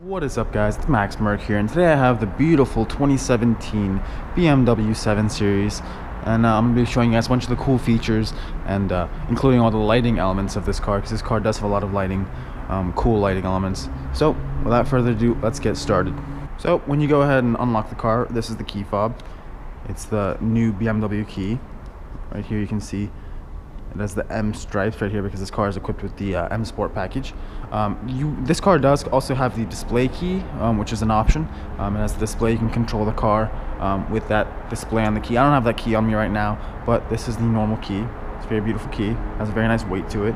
What is up, guys? It's Max Merck here, and today I have the beautiful 2017 BMW 7 Series, and I'm going to be showing you guys a bunch of the cool features, and including all the lighting elements of this car, because this car does have a lot of lighting, cool lighting elements. So without further ado, let's get started. So when you go ahead and unlock the car, this is the key fob. It's the new BMW key. Right here you can see it has the M stripes right here because this car is equipped with the M Sport package. This car does also have the display key, which is an option. And as the display, you can control the car with that display on the key. I don't have that key on me right now, but this is the normal key. It's a very beautiful key. It has a very nice weight to it.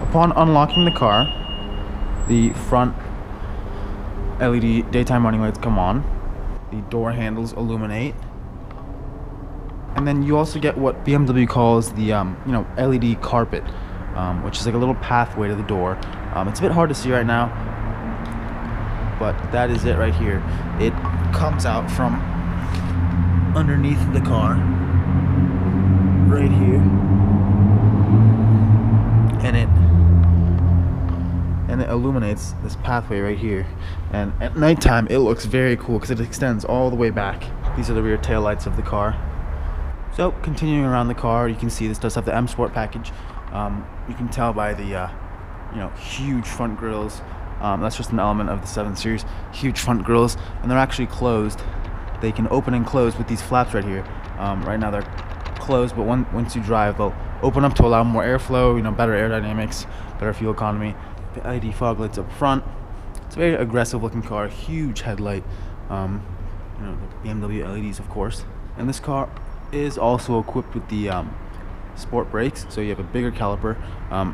Upon unlocking the car, the front LED daytime running lights come on. The door handles illuminate. And then you also get what BMW calls the LED carpet, which is like a little pathway to the door. It's a bit hard to see right now, but that is it right here. It comes out from underneath the car, right here, and it illuminates this pathway right here. And at nighttime, it looks very cool because it extends all the way back. These are the rear tail lights of the car. So continuing around the car, you can see this does have the M Sport package. You can tell by the huge front grills. That's just an element of the 7 Series. Huge front grills, and they're actually closed. They can open and close with these flaps right here. Right now they're closed, but once you drive, they'll open up to allow more airflow. Better aerodynamics, better fuel economy. The LED fog lights up front. It's a very aggressive looking car. Huge headlight. The BMW LEDs, of course. And this car is also equipped with the sport brakes, so you have a bigger caliper.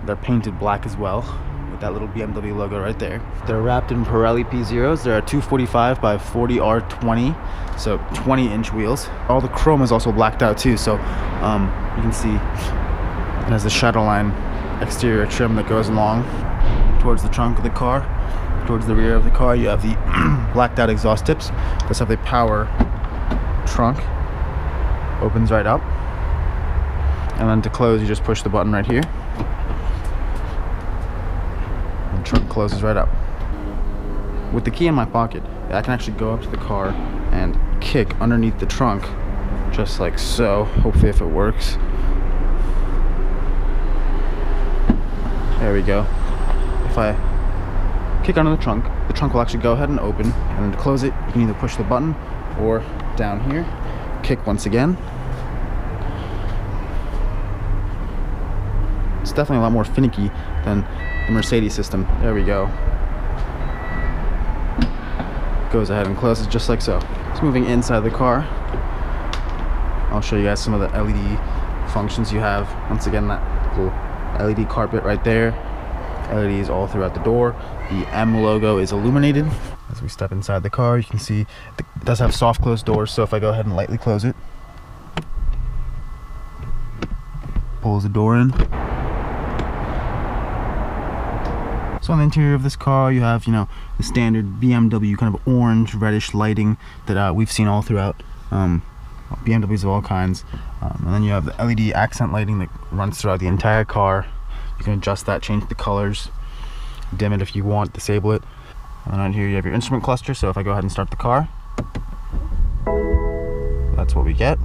They're painted black as well with that little BMW logo right there. They're wrapped in Pirelli P0s. They're 245 by 40 R20, so 20-inch wheels. All the chrome is also blacked out too, so you can see it has the Shadowline exterior trim that goes along towards the trunk of the car. Towards the rear of the car, you have the blacked out exhaust tips. This have the power trunk. Opens right up, and then to close you just push the button right here, and the trunk closes right up. With the key in my pocket, I can actually go up to the car and kick underneath the trunk just like so. Hopefully if it works. There we go. If I kick under the trunk will actually go ahead and open, and then to close it you can either push the button or down here, kick once again. It's definitely a lot more finicky than the Mercedes system. There we go. Goes ahead and closes just like so. Just moving inside the car, I'll show you guys some of the LED functions you have. Once again, that little LED carpet right there. LEDs all throughout the door. The M logo is illuminated. As we step inside the car, you can see it does have soft close doors, so if I go ahead and lightly close it, pulls the door in. So on the interior of this car, you have, the standard BMW kind of orange, reddish lighting that we've seen all throughout BMWs of all kinds. And then you have the LED accent lighting that runs throughout the entire car. You can adjust that, change the colors, dim it if you want, disable it. And then on here you have your instrument cluster, so if I go ahead and start the car, that's what we get.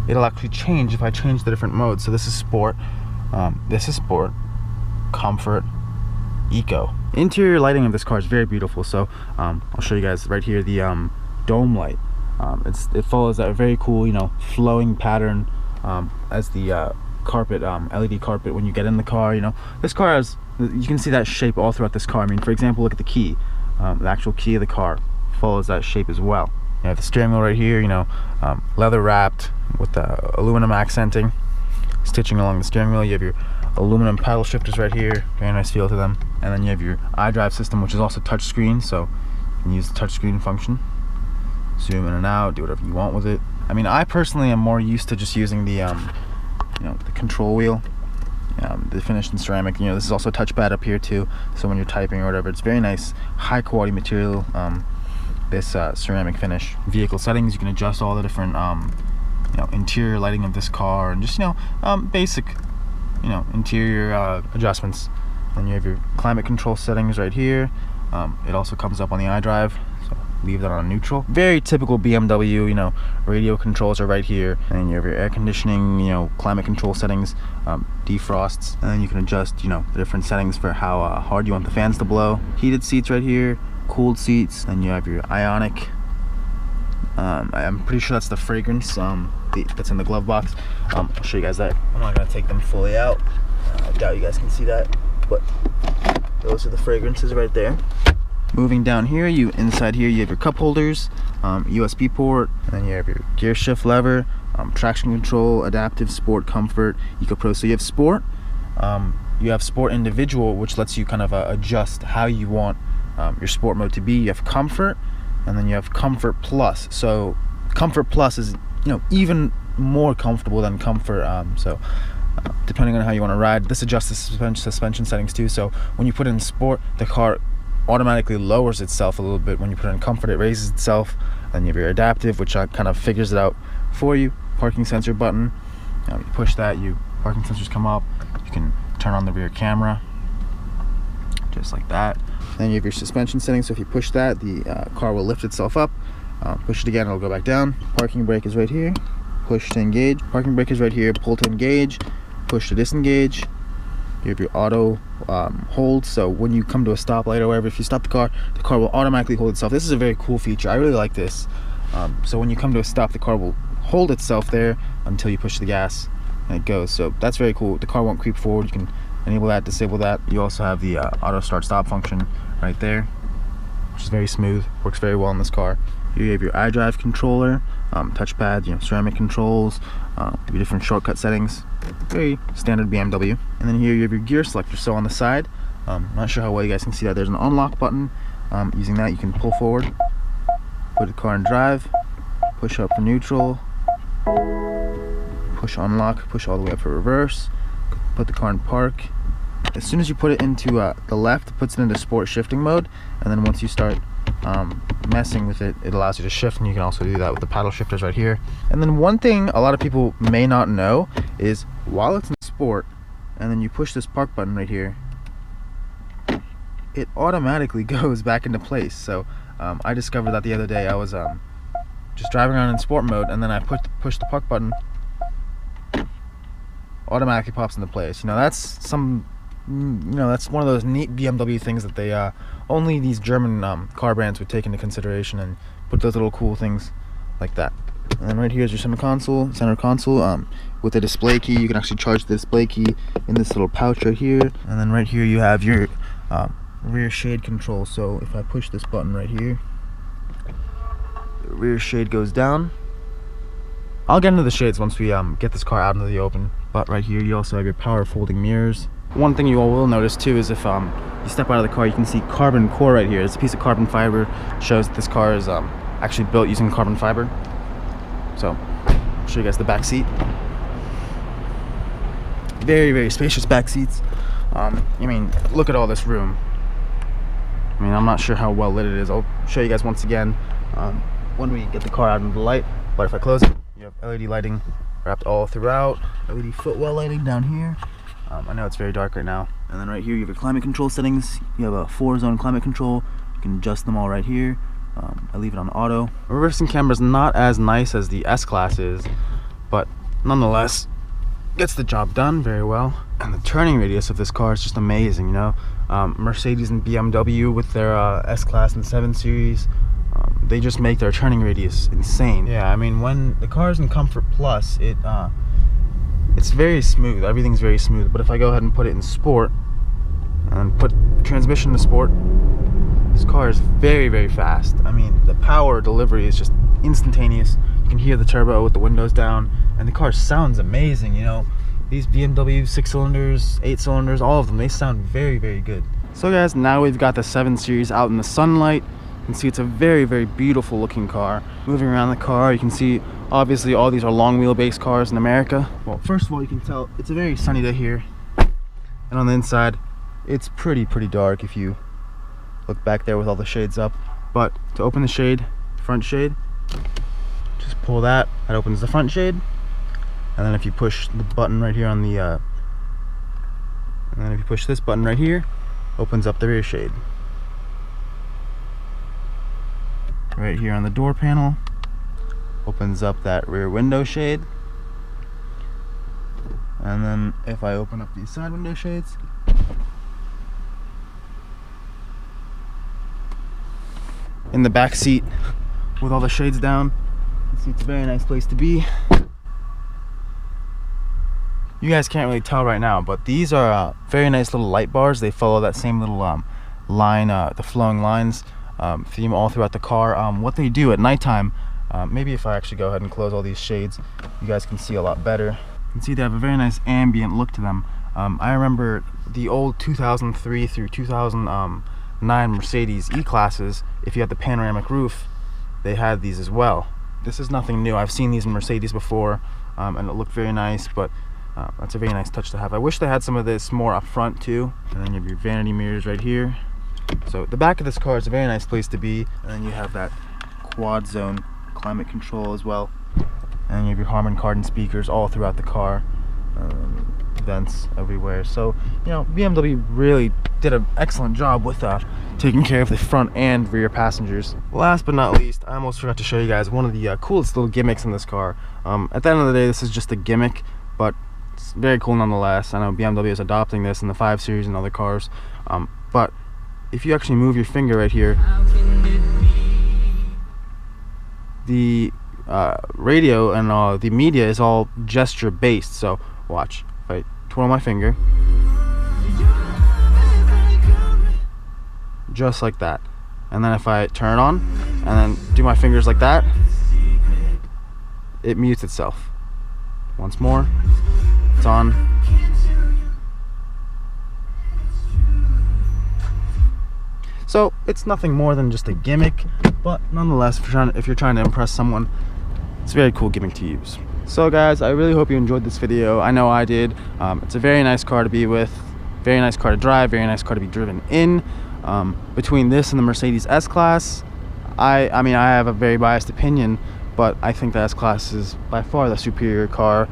It'll actually change if I change the different modes. So this is sport, comfort, eco. Interior lighting of this car is very beautiful. So I'll show you guys right here the dome light. It follows that very cool, flowing pattern as the carpet, LED carpet when you get in the car. This car has, you can see that shape all throughout this car. I mean, for example, look at the key. The actual key of the car follows that shape as well. You have the steering wheel right here, leather wrapped with the aluminum accenting, stitching along the steering wheel. You have your aluminum paddle shifters right here, very nice feel to them. And then you have your iDrive system, which is also touchscreen, so you can use the touchscreen function. Zoom in and out, do whatever you want with it. I mean, I personally am more used to just using the the control wheel, the finished in ceramic. This is also a touchpad up here too, so when you're typing or whatever, it's very nice, high quality material. This ceramic finish. Vehicle settings, you can adjust all the different interior lighting of this car, and just basic interior adjustments. Then you have your climate control settings right here. It also comes up on the iDrive, so leave that on neutral. Very typical BMW, you know, radio controls are right here. And you have your air conditioning, you know, climate control settings, defrosts, and then you can adjust, you know, the different settings for how hard you want the fans to blow. Heated seats right here, cooled seats, and you have your ionic. I'm pretty sure that's the fragrance that's in the glove box. I'll show you guys that. I'm not gonna take them fully out. I doubt you guys can see that, but those are the fragrances right there. Moving down here, inside here you have your cup holders, USB port, and then you have your gear shift lever, traction control, adaptive, sport, comfort, EcoPro. So you have sport, you have sport individual, which lets you kind of adjust how you want your sport mode to be. You have comfort, and then you have comfort plus. So comfort plus is, you know, even more comfortable than comfort. Depending on how you want to ride, this adjusts the suspension settings too. So when you put in sport, the car automatically lowers itself a little bit. When you put it in comfort, it raises itself. Then you have your adaptive, which kind of figures it out for you. Parking sensor button, you push that, parking sensors come up. You can turn on the rear camera, just like that. Then you have your suspension settings, so if you push that, the car will lift itself up. Push it again, it'll go back down. Parking brake is right here. Push to engage. Parking brake is right here. Pull to engage. Push to disengage. You have your auto hold, so when you come to a stoplight or wherever, if you stop the car will automatically hold itself. This is a very cool feature. I really like this. So when you come to a stop, the car will hold itself there until you push the gas and it goes. So that's very cool. The car won't creep forward. You can enable that, disable that. You also have the auto start stop function right there, which is very smooth, works very well in this car. Here you have your iDrive controller, touchpad, you know, ceramic controls, your different shortcut settings, very standard BMW. And then here you have your gear selector. So on the side, not sure how well you guys can see that, there's an unlock button. Using that you can pull forward, put the car in drive, push up for neutral, push unlock, push all the way up for reverse, put the car in park. As soon as you put it into the left, it puts it into sport shifting mode, and then once you start messing with it, it allows you to shift, and you can also do that with the paddle shifters right here. And then one thing a lot of people may not know is while it's in sport and then you push this park button right here, it automatically goes back into place. So I discovered that the other day. I was just driving around in sport mode, and then I push the park button, automatically pops into place. You know, that's that's one of those neat BMW things that they only these German car brands would take into consideration and put those little cool things like that. And then right here is your center console with a display key. You can actually charge the display key in this little pouch right here. And then right here you have your rear shade control. So if I push this button right here, the rear shade goes down. I'll get into the shades once we get this car out into the open. But right here you also have your power folding mirrors. One thing you all will notice too is if you step out of the car, you can see carbon core right here. It's a piece of carbon fiber. Shows that this car is actually built using carbon fiber. So I'll show you guys the back seat. Very, very spacious back seats. I mean, look at all this room. I mean, I'm not sure how well lit it is. I'll show you guys once again when we get the car out into the light. But if I close it, you have LED lighting wrapped all throughout. LED footwell lighting down here. I know it's very dark right now. And then right here you have your climate control settings. You have a 4-zone climate control. You can adjust them all right here. I leave it on auto. The reversing camera is not as nice as the S-Class is, but nonetheless gets the job done very well. And the turning radius of this car is just amazing, you know. Mercedes and BMW with their S-Class and 7 Series, they just make their turning radius insane. Yeah, I mean, when the car's in Comfort Plus, it's very smooth. Everything's very smooth. But if I go ahead and put it in Sport and put transmission to Sport, this car is very, very fast. I mean, the power delivery is just instantaneous. You can hear the turbo with the windows down, and the car sounds amazing, you know. These BMW 6 cylinders, 8 cylinders, all of them, they sound very, very good. So guys, now we've got the 7 Series out in the sunlight. You can see it's a very, very beautiful looking car. Moving around the car, you can see obviously all these are long wheelbase cars in America. Well, first of all, you can tell it's a very sunny day here. And on the inside, it's pretty dark if you look back there with all the shades up. But to open the shade, front shade, just pull that opens the front shade. And then if you push the button right here on the And then if you push this button right here, opens up the rear shade. Right here on the door panel, opens up that rear window shade. And then if I open up these side window shades, in the back seat with all the shades down, you see it's a very nice place to be. You guys can't really tell right now, but these are very nice little light bars. They follow that same little line, the flowing lines theme all throughout the car. What they do at nighttime, maybe if I actually go ahead and close all these shades, you guys can see a lot better. You can see they have a very nice ambient look to them. I remember the old 2003 through 2009 Mercedes E-classes, if you had the panoramic roof, they had these as well. This is nothing new. I've seen these in Mercedes before, and it looked very nice, but that's a very nice touch to have. I wish they had some of this more up front too. And then you have your vanity mirrors right here. So the back of this car is a very nice place to be. And then you have that quad zone climate control as well. And you have your Harman Kardon speakers all throughout the car. Vents everywhere. So, you know, BMW really did an excellent job with taking care of the front and rear passengers. Last but not least, I almost forgot to show you guys one of the coolest little gimmicks in this car. At the end of the day, this is just a gimmick, but it's very cool nonetheless. I know BMW is adopting this in the 5 Series and other cars, but if you actually move your finger right here, the radio and the media is all gesture based. So watch, if I twirl my finger, just like that, and then if I turn it on and then do my fingers like that, it mutes itself. Once more, it's on. So it's nothing more than just a gimmick, but nonetheless, if you're trying to impress someone, it's a very cool gimmick to use. So guys, I really hope you enjoyed this video. I know I did. It's a very nice car to be with, very nice car to drive, very nice car to be driven in. Between this and the Mercedes S-Class, I mean, I have a very biased opinion, but I think the S-Class is by far the superior car.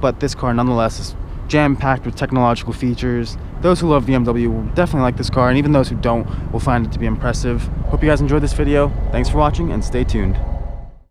But this car nonetheless is jam-packed with technological features. Those who love BMW will definitely like this car, and even those who don't will find it to be impressive. Hope you guys enjoyed this video. Thanks for watching, and stay tuned.